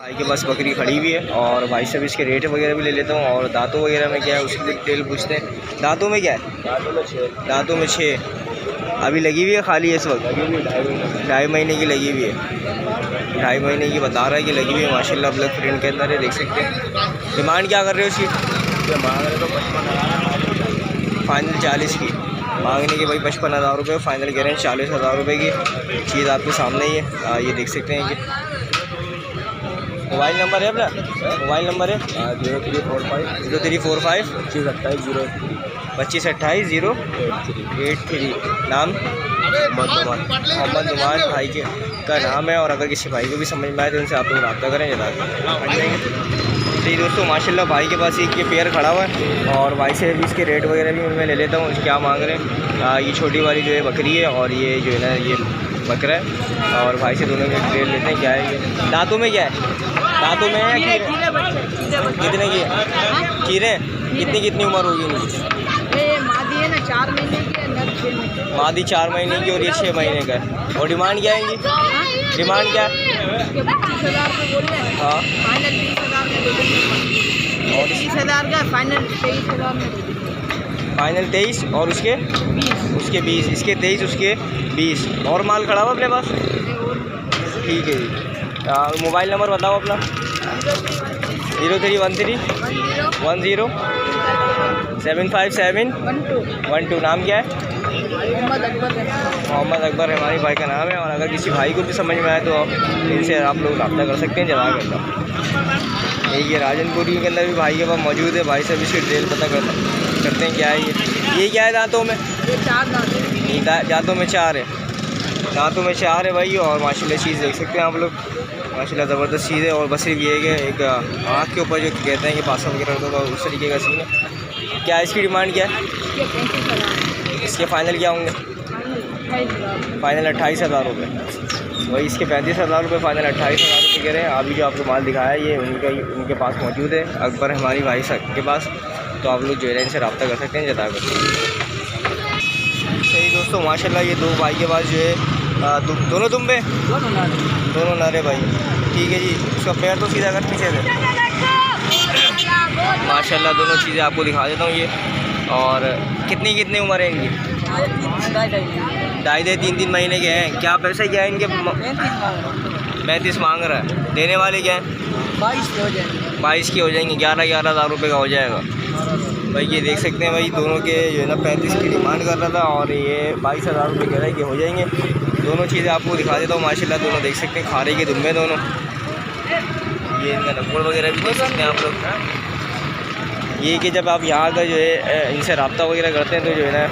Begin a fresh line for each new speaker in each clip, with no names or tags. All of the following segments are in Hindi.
भाई के पास बकरी खड़ी हुई है और भाई से भी इसके रेट वगैरह भी ले लेता हूँ और दांतों वगैरह में क्या है उसकी डिटेल पूछते हैं। दांतों में क्या है? दांतों में 6 अभी लगी हुई है, खाली है इस वक्त? 2.5 महीने की लगी हुई है, 2.5 महीने की बता रहा है कि लगी हुई है माशाल्लाह। ब्लैक प्रिंट के अंदर है, देख सकते हैं। डिमांड क्या कर रहे हो उसकी? फाइनल 40 की मांगने की भाई, 55,000 रुपये फाइनल कह रहे हैं, 40,000 रुपये की चीज़ आपके सामने ही है। ये देख सकते हैं कि मोबाइल नंबर है अपना, मोबाइल नंबर है 0345 2528 083। नाम? मोहम्मद नुमान भाई के का नाम है। और अगर किसी भाई को भी समझ में आए तो उनसे आप लोग रब्ता करें, जरा हट जाएंगे। तो दोस्तों माशाल्लाह भाई के पास एक ये पेयर खड़ा हुआ है और भाई से भी इसके रेट वगैरह भी मैं ले लेता हूँ क्या मांग रहे हैं। ये छोटी वाली जो है बकरी है और ये जो है ना ये बकरा है और भाई से दोनों के रेट लेते हैं। क्या है ये? दांतों में क्या है? दांतों में है कितने की? खीरे कितनी उम्र होगी इनकी?
मादी है ना 4 महीने की,
मादी 4 महीने की और ये 6 महीने का है। और डिमांड क्या है इनकी? डिमांड क्या है?
25,000 बोल रहे हैं।
हाँ,
फाइनल 20,000 में दे देंगे।
और
20,000 का फाइनल 23,000 में दे देंगे।
फाइनल 23 और उसके 20, इसके 23 उसके 20। और माल खड़ा हुआ अपने पास? ठीक है जी। मोबाइल नंबर बताओ अपना। 0313 10 757 12। नाम क्या है? मोहम्मद अकबर हमारे भाई का नाम है। और अगर किसी भाई को भी समझ में आए तो इनसे आप लोग रब्ता कर सकते हैं जज़ाकल्लाह। ये राजनपुरी के अंदर भी भाई के पास मौजूद है। भाई से भी इसकी डिटेल पता करते हैं क्या है ये क्या है दांतों में?
ये 4 दांत
दांतों में 4 है, दांतों में 4 है भाई। और माशाल्लाह चीज़ देख सकते हैं आप लोग, माशाल्लाह ज़बरदस्त चीज़ है। और बस सिर्फ ये है कि एक आँख के ऊपर जो कहते हैं कि पासा वगैरह होगा उस तरीके का सीन है। क्या इसकी डिमांड क्या है? इसके फ़ाइनल क्या होंगे? फाइनल 28,000 रुपये। वही इसके 35,000 रुपये फाइनल 28,000 रुपये कह रहे हैं। अभी जो आपको माल दिखाया है ये उनके पास मौजूद है, अकबर हमारी भाई साहब के पास। तो आप लोग जो है इनसे रब्ता कर सकते हैं जता कर। सही दोस्तों माशाल्लाह ये दो भाई के पास जो है दोनों दुम्बे, दोनों नारे भाई। ठीक है जी। उसका पैर तो सीधा कर पीछे से माशाल्लाह दोनों चीज़ें आपको दिखा देता हूँ ये। और कितनी उम्र है इनकी? 2.5-3 महीने के हैं। क्या पैसे क्या है इनके? 35 मांग रहा है। देने वाले क्या है? 22 के हो जाएंगे। 11,000 रुपये का हो जाएगा भाई। ये देख सकते हैं भाई दोनों के जो है ना 35 की डिमांड कर रहा था और ये 22,000 रुपये कह रहा है कि हो जाएंगे। दोनों चीज़ें आपको दिखा देता हूँ माशाल्लाह। दोनों देख सकते हैं खारे के दुम्बे दोनों। ये इनका नंबर वगैरह भी देख सकते हैं आप लोग। ये कि जब आप यहाँ का जो है इनसे रब्ता वगैरह करते हैं तो जो है ना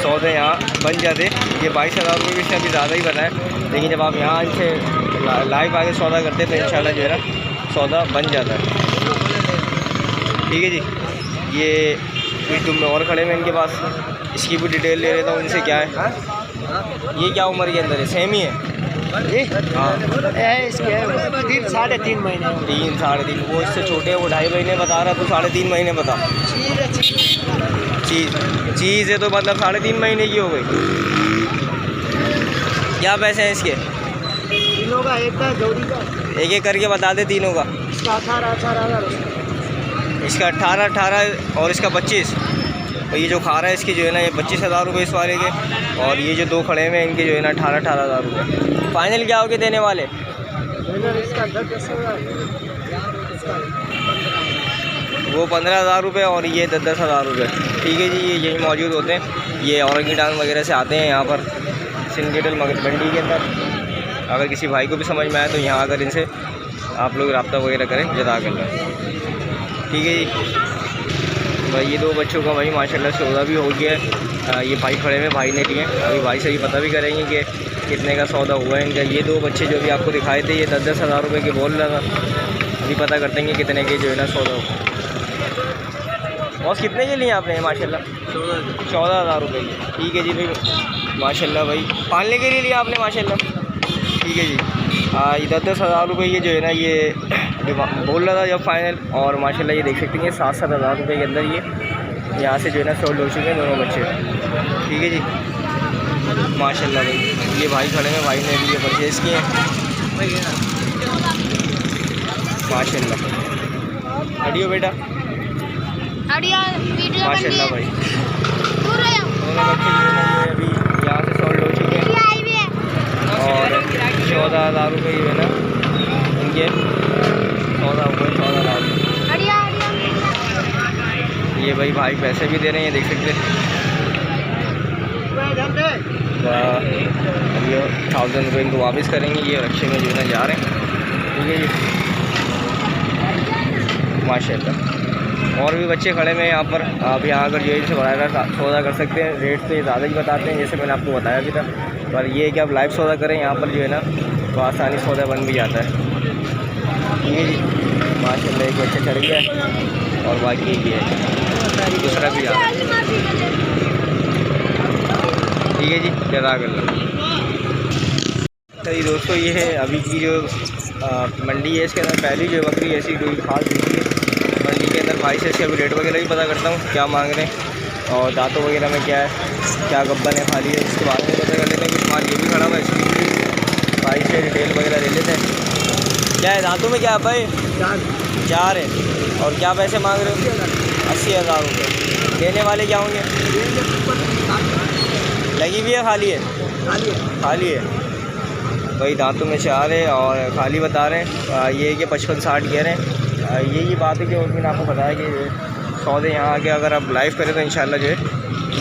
सौदे यहाँ बन जाते। ये 22,000 रुपये भी इसने अभी ज़्यादा ही बनाए, लेकिन जब आप यहाँ इनसे लाइव आगे सौदा करते हैं तो इंशाल्लाह जो है ना सौदा बन जाता है। ठीक है जी। ये कुछ दुम्बे और खड़े हैं इनके पास, इसकी भी डिटेल ले लेता हूँ इनसे। क्या है ये? क्या उम्र के अंदर है? सेम ही है? हाँ
इसके 3-3.5 महीने।
3-3.5। वो इससे छोटे हैं, वो 2.5 महीने बता रहा, तो 3.5 महीने बता। चीज़ है तो मतलब 3.5 महीने की हो गई। क्या पैसे हैं इसके?
तीनों का एक का जोड़ी का
एक करके बता दे तीनों का।
इसका 18,000,
इसका 18,000 और इसका 25। और ये जो खा रहा है इसकी जो है ना ये 25,000 रुपये इस वाले के। और ये जो दो खड़े हैं इनके जो है ना 18,000 रुपये। फाइनल क्या होगे देने वाले?
इसका 10,000,
वो 15,000 रुपये और ये 10,000 रुपये। ठीक है जी। ये यही मौजूद होते हैं, ये औरंगीटान वगैरह से आते हैं यहाँ पर सिंडिकेटल मंडी के अंदर। अगर किसी भाई को भी समझ में आए तो यहाँ आकर इनसे आप लोग रब्ता वगैरह करें जज़ाकल्लाह। ठीक है जी। भाई ये दो बच्चों का भाई माशाल्लाह सौदा भी हो गया है। ये भाई खड़े में भाई ने लिए, अभी भाई से ही पता भी करेंगे कि कितने का सौदा हुआ है इनका। ये दो बच्चे जो भी आपको दिखाए थे ये 10,000 रुपये के बोल रहा था। अभी पता करते हैं कि कितने के जो है ना सौदा हुआ। और कितने के लिए आपने माशाल्लाह? 14,000 रुपये की। ठीक है जी भाई माशाल्लाह। भाई पालने के लिए लिया आपने माशाल्लाह। ठीक है जी। ये 10,000 रुपये ये जो है ना ये बोल रहा था जब फाइनल। और माशाल्लाह ये देख सकते हैं 7,000 रुपये के अंदर ये यहाँ से जो है ना सोल्ड हो चुके हैं दोनों बच्चे। ठीक है जी माशाल्लाह। भाई ये भाई खड़े हैं, भाई ने भी ये परचेज़ किए हैं। माशाल्लाह। हटियो बेटा।
हटिया वीडियो
माशाल्लाह भाई।
दूर रहो।
दोनों बच्चे जो है ना ये अभी यहाँ से सोल्ड हो चुके हैं और 14,000 रुपये जो है ना इनके 14,000
हटिया
ये भाई पैसे भी दे रहे हैं, देख सकते हैं। अब ये 1,000 रुपये इनको वापस करेंगे। ये रक्शे में जो है ना जा रहे हैं, ठीक है जी। माशाल्लाह। और भी बच्चे खड़े में यहाँ पर, आप यहाँ आकर जो है इनसे बड़ा सौदा कर सकते हैं। रेट तो ये ज़्यादा ही बताते हैं, जैसे मैंने आपको बताया भी था। पर ये है कि आप लाइव सौदा करें यहाँ पर जो है ना तो आसानी सौदा बन भी जाता है, ठीक है जी। माशाल्लाह एक बच्चा चढ़ गया और बाकी ये है दूसरा भी जा रहा है, ठीक है जी। जज़ाकल्लाह। तो ये दोस्तों ये है अभी की जो मंडी है, इसके अंदर पहली जो बकरी ऐसी कोई खास दिखी है मंडी के अंदर। भाई से इसके अभी रेट वगैरह भी पता करता हूँ क्या मांग रहे हैं और दांतों वगैरह में क्या है, क्या गब्बन है खाली है, इसके बारे में पता कर लेते हैं। कुछ माल ये भी खड़ा हुआ है, इसकी भाई से डिटेल वगैरह ले लेते हैं। क्या है दांतों में, क्या है भाई? 4 है। और क्या पैसे मांग रहे हो? 80,000 रुपये। देने वाले क्या होंगे? लगी भी है खाली है? खाली है भाई। दांतों में 4 है और खाली बता रहे हैं। ये कि 55-60 कह रहे हैं। यही बात है कि उस दिन आपको बताया कि सौदे यहाँ आके अगर आप लाइव करें तो इंशाल्लाह जो है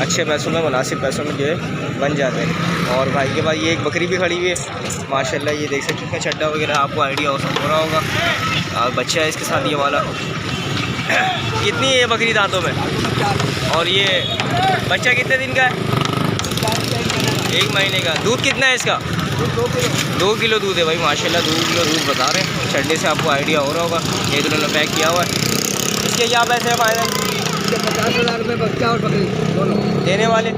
अच्छे पैसों में, मुनासिब पैसों में जो है बन जाते हैं। और भाई के पास ये एक बकरी भी खड़ी हुई है माशाल्लाह। ये देख सकते हैं चड्डा वगैरह, आपको आइडिया हो रहा होगा। और बच्चा है इसके साथ ये वाला। कितनी है ये बकरी दांतों में? और ये बच्चा कितने दिन का है? 1 महीने का। दूध कितना है इसका? 2 किलो दूध है भाई माशाल्लाह। 2 किलो दूध बता रहे हैं। चढ़ने से आपको आइडिया हो रहा होगा। ये दोनों पैक किया हुआ है। इसके क्या पैसे हैं फाइनल?
50,000 रुपये बच्चा और बकरी दोनों।
देने वाले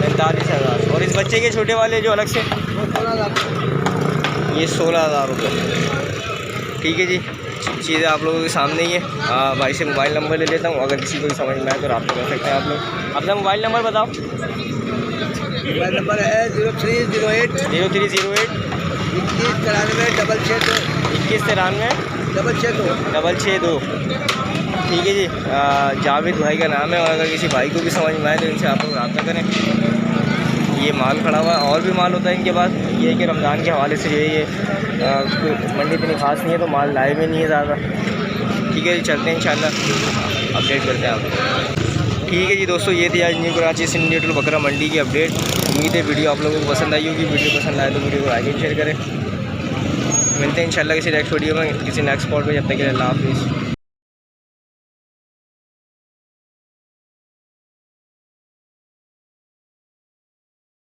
45,000। और इस बच्चे के छोटे वाले जो अलग से,
16,000।
ये 16,000 रुपये, ठीक है जी। चीज़ें आप लोगों के सामने ही है। भाई से मोबाइल नंबर ले लेता हूँ, अगर किसी को भी समझ में आए तो रब्ता कर सकते हैं आप लोग। अपना मोबाइल नंबर बताओ।
मोबाइल नंबर है 0308
0308
2193 662
662। ठीक है जी। जावेद भाई का नाम है और अगर किसी भाई को भी समझ में आए तो इनसे आप लोग रब्ता करें। ये माल खड़ा हुआ है और भी माल होता है इनके पास। ये है कि रमज़ान के हवाले से जो है ये मंडी इतनी खास नहीं है तो माल लाए में नहीं है ज़्यादा, ठीक है जी। चलते हैं इंशाल्लाह, अपडेट करते हैं आपको। ठीक है जी दोस्तों, ये थी आज न्यू कराची सिंडिकेट बकरा मंडी की अपडेट। उम्मीद है वीडियो आप लोगों को पसंद आई होगी। वीडियो पसंद आए तो वीडियो को लाइक एंड शेयर करें। मिलते हैं इंशाल्लाह किसी नेक्स्ट वीडियो में, किसी नेक्स्ट स्पॉट पर। जब तक के लिए अल्लाह हाफिज़।